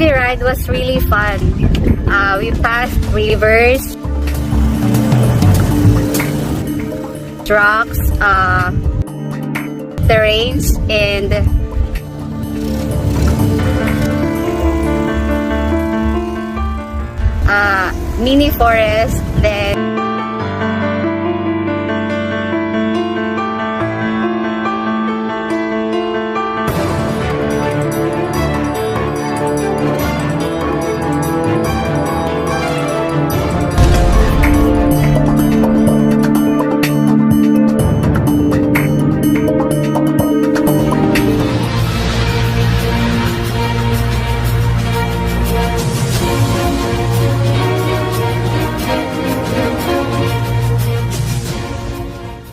ATV ride was really fun. We passed rivers, rocks, terrains, and mini forest. Then